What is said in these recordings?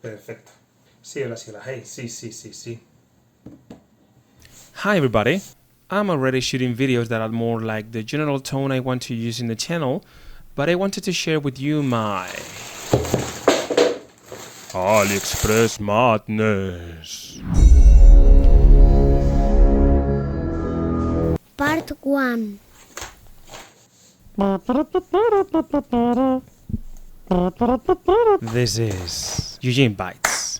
Perfecto. Sí, hola, sí, hola. Hey, sí. Hi everybody! I'm already shooting videos that are more like the general tone I want to use in the channel, but I wanted to share with you my Aliexpress madness. Part 1. This is Eugene Bytes.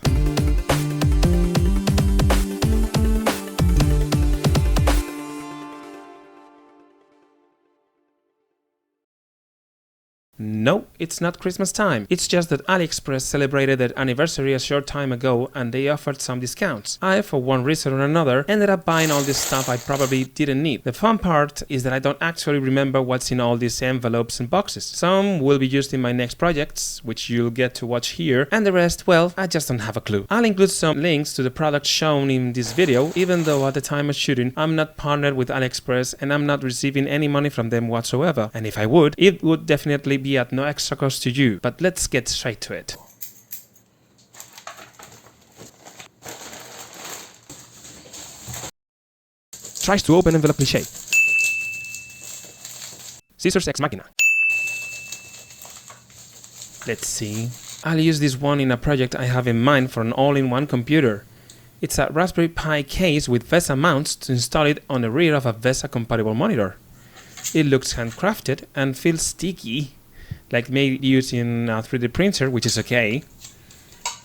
No, it's not Christmas time. It's just that Aliexpress celebrated their anniversary a short time ago and they offered some discounts. I, for one reason or another, ended up buying all this stuff I probably didn't need. The fun part is that I don't actually remember what's in all these envelopes and boxes. Some will be used in my next projects, which you'll get to watch here, and the rest, well, I just don't have a clue. I'll include some links to the products shown in this video, even though at the time of shooting, I'm not partnered with Aliexpress and I'm not receiving any money from them whatsoever. And if I would, it would definitely be at no extra cost to you, but let's get straight to it. Tries to open envelope cliché. Scissors ex machina. Let's see. I'll use this one in a project I have in mind for an all-in-one computer. It's a Raspberry Pi case with VESA mounts to install it on the rear of a VESA compatible monitor. It looks handcrafted and feels sticky, like made using a 3D printer, which is okay.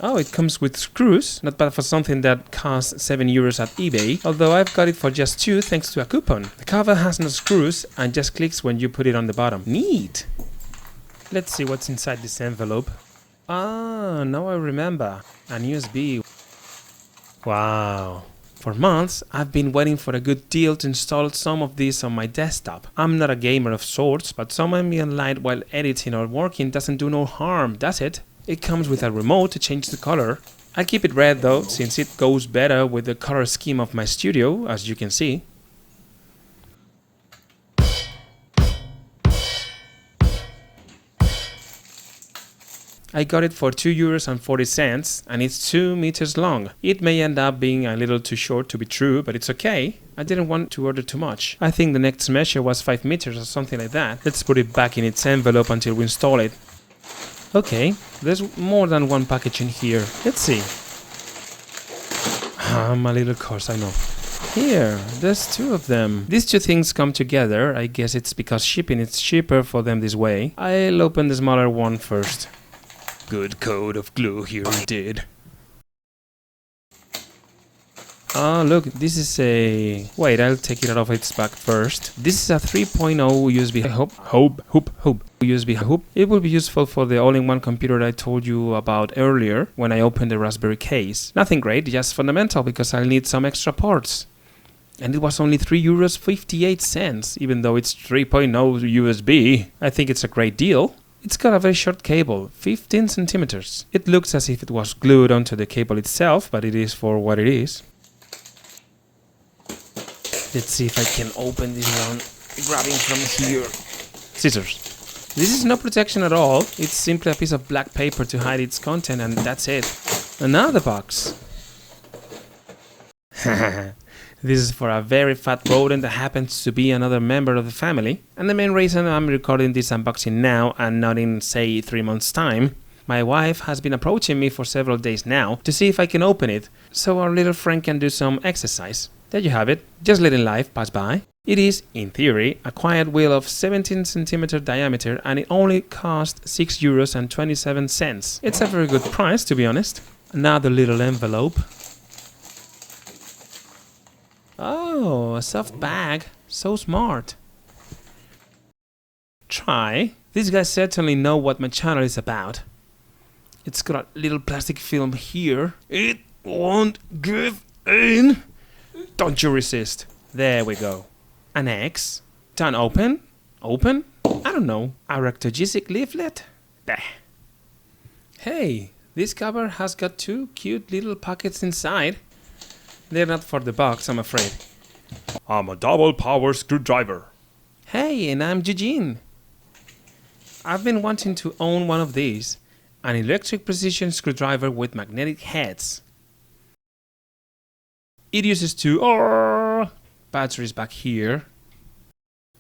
Oh, it comes with screws, not bad for something that costs €7 at eBay, although I've got it for just $2 thanks to a coupon. The cover has no screws and just clicks when you put it on the bottom. Neat! Let's see what's inside this envelope. Ah, now I remember. An USB. Wow. For months, I've been waiting for a good deal to install some of these on my desktop. I'm not a gamer of sorts, but some ambient light while editing or working doesn't do no harm, does it? It comes with a remote to change the color. I keep it red though, since it goes better with the color scheme of my studio, as you can see. I got it for €2.40 and it's 2 meters long. It may end up being a little too short to be true, but it's okay. I didn't want to order too much. I think the next measure was 5 meters or something like that. Let's put it back in its envelope until we install it. Okay, there's more than one package in here. Let's see. I'm a little coarse, I know. Here, there's 2 of them. These 2 things come together. I guess it's because shipping is cheaper for them this way. I'll open the smaller one first. Good coat of glue here indeed. Oh look, this is a... Wait, I'll take it out of its back first. This is a 3.0 USB USB hub. It will be useful for the all-in-one computer I told you about earlier when I opened the Raspberry case. Nothing great, just fundamental because I'll need some extra parts. And it was only €3.58, even though it's 3.0 USB. I think it's a great deal. It's got a very short cable, 15 centimeters. It looks as if it was glued onto the cable itself, but it is for what it is. Let's see if I can open this one, grabbing from here. Scissors. This is no protection at all. It's simply a piece of black paper to hide its content and that's it. Another box. This is for a very fat rodent that happens to be another member of the family. And the main reason I'm recording this unboxing now and not in, say, 3 months' time. My wife has been approaching me for several days now to see if I can open it, so our little friend can do some exercise. There you have it, just letting life pass by. It is, in theory, a quiet wheel of 17 centimeter diameter and it only cost €6.27. It's a very good price, to be honest. Another little envelope. Oh, a soft bag. So smart. Try. These guys certainly know what my channel is about. It's got a little plastic film here. It won't give in. Don't you resist. There we go. An X. Done open? Open? I don't know. A rectogesic leaflet? Bah. Hey, this cover has got 2 cute little pockets inside. They're not for the box, I'm afraid. I'm a double power screwdriver. Hey, and I'm Eugene. I've been wanting to own one of these, an electric precision screwdriver with magnetic heads. It uses two batteries back here.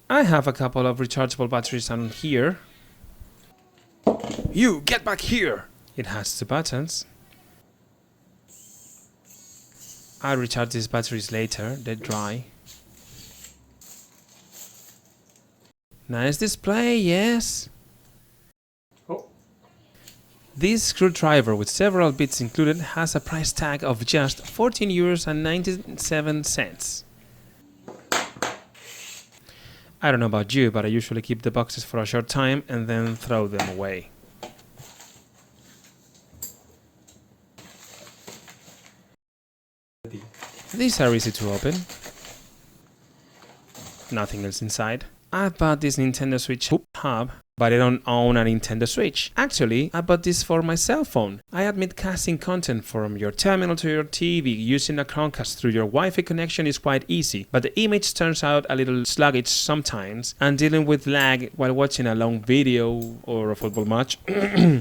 I have a couple of rechargeable batteries on here. You, get back here! It has two buttons. I'll recharge these batteries later, they're dry. Nice display, yes. Oh, This screwdriver with several bits included has a price tag of just €14.97. I don't know about you, but I usually keep the boxes for a short time and then throw them away. These are easy to open. Nothing else inside. I bought this Nintendo Switch hub, but I don't own a Nintendo Switch. Actually, I bought this for my cell phone. I admit casting content from your terminal to your TV using a Chromecast through your Wi-Fi connection is quite easy, but the image turns out a little sluggish sometimes, and dealing with lag while watching a long video or a football match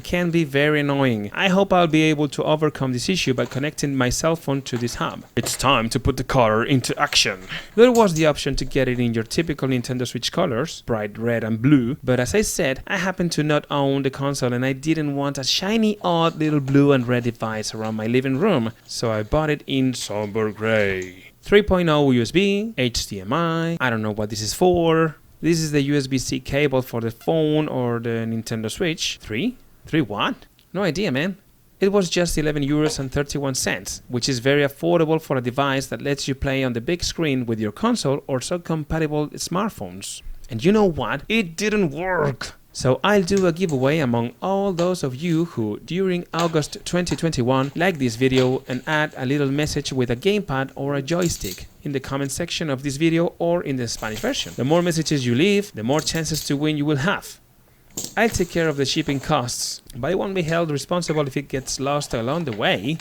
can be very annoying. I hope I'll be able to overcome this issue by connecting my cell phone to this hub. It's time to put the color into action. There was the option to get it in your typical Nintendo Switch colors, bright red and blue, but as I said, I happen to not own the console and I didn't want a shiny, odd little blue and red device around my living room, so I bought it in somber gray. 3.0 USB, HDMI, I don't know what this is for. This is the USB-C cable for the phone or the Nintendo Switch. 3 what? No idea, man. It was just €11.31, which is very affordable for a device that lets you play on the big screen with your console or so compatible smartphones. And you know what? It didn't work! So I'll do a giveaway among all those of you who, during August 2021, like this video and add a little message with a gamepad or a joystick in the comment section of this video or in the Spanish version. The more messages you leave, the more chances to win you will have. I'll take care of the shipping costs, but I won't be held responsible if it gets lost along the way.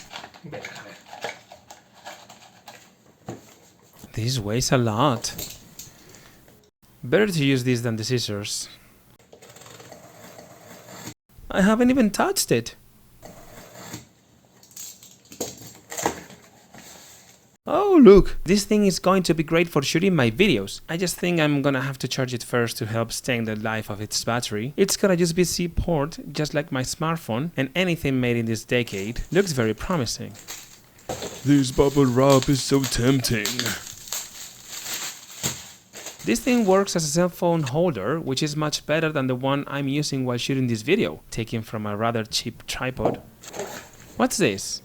This weighs a lot. Better to use this than the scissors. I haven't even touched it. Oh, look! This thing is going to be great for shooting my videos. I just think I'm gonna have to charge it first to help extend the life of its battery. It's got a USB-C port, just like my smartphone, and anything made in this decade. Looks very promising. This bubble wrap is so tempting. This thing works as a cell phone holder, which is much better than the one I'm using while shooting this video, taken from a rather cheap tripod. What's this?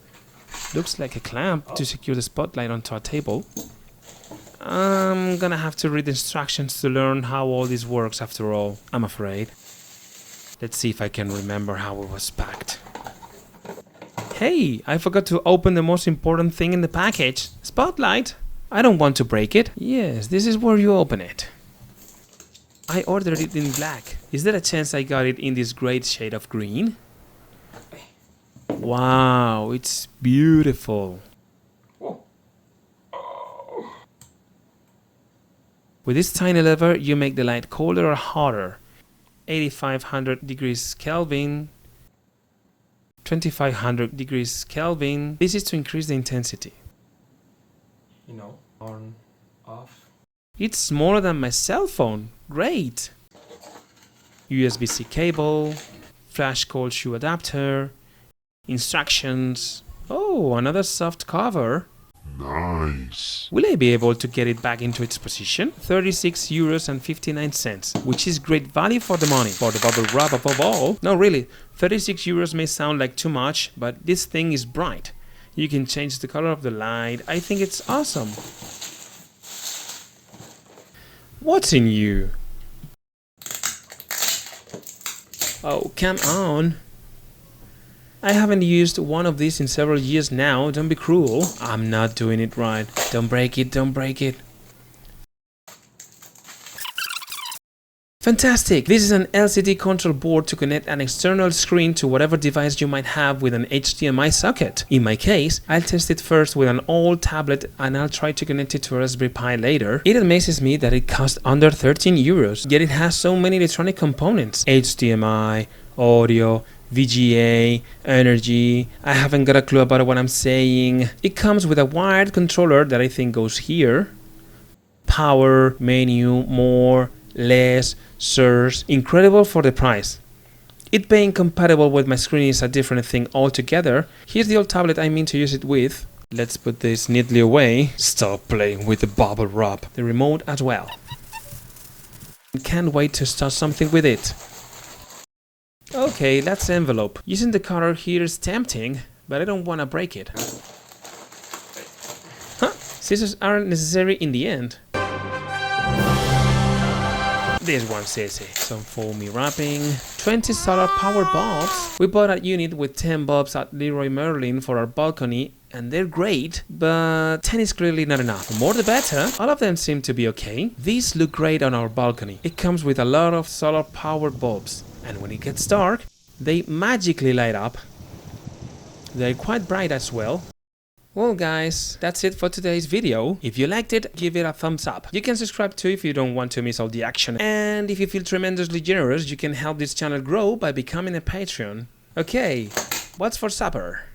Looks like a clamp to secure the spotlight onto a table. I'm gonna have to read the instructions to learn how all this works after all, I'm afraid. Let's see if I can remember how it was packed. Hey, I forgot to open the most important thing in the package. Spotlight! I don't want to break it. Yes, this is where you open it. I ordered it in black. Is there a chance I got it in this great shade of green? Wow, it's beautiful. With this tiny lever, you make the light colder or hotter. 8500 degrees Kelvin, 2500 degrees Kelvin. This is to increase the intensity. you know, on, off. It's smaller than my cell phone. Great! USB-C cable, flash cold shoe adapter, instructions. Oh, another soft cover. Nice. Will I be able to get it back into its position? €36.59, which is great value for the money. For the bubble wrap above all. No, really, €36 may sound like too much, but this thing is bright. You can change the color of the light. I think it's awesome. What's in you? Oh, come on. I haven't used one of these in several years now. Don't be cruel. I'm not doing it right. Don't break it, don't break it. Fantastic! This is an LCD control board to connect an external screen to whatever device you might have with an HDMI socket. In my case, I'll test it first with an old tablet and I'll try to connect it to a Raspberry Pi later. It amazes me that it costs under €13, yet it has so many electronic components. HDMI, audio, VGA, energy. I haven't got a clue about what I'm saying. It comes with a wired controller that I think goes here. Power, menu, more, less, search. Incredible for the price. It being compatible with my screen is a different thing altogether. Here's the old tablet I mean to use it with. Let's put this neatly away. Stop playing with the bubble wrap. The remote as well. Can't wait to start something with it. Okay, that's the envelope. Using the cutter here is tempting, but I don't want to break it. Huh? Scissors aren't necessary in the end. This one's easy. Some foamy wrapping. 20 solar power bulbs. We bought a unit with 10 bulbs at Leroy Merlin for our balcony, and they're great, but 10 is clearly not enough. The more the better. All of them seem to be okay. These look great on our balcony. It comes with a lot of solar power bulbs, and when it gets dark, they magically light up. They're quite bright as well. Well guys, that's it for today's video. If you liked it, give it a thumbs up. You can subscribe too if you don't want to miss all the action. And if you feel tremendously generous, you can help this channel grow by becoming a Patreon. Okay, what's for supper?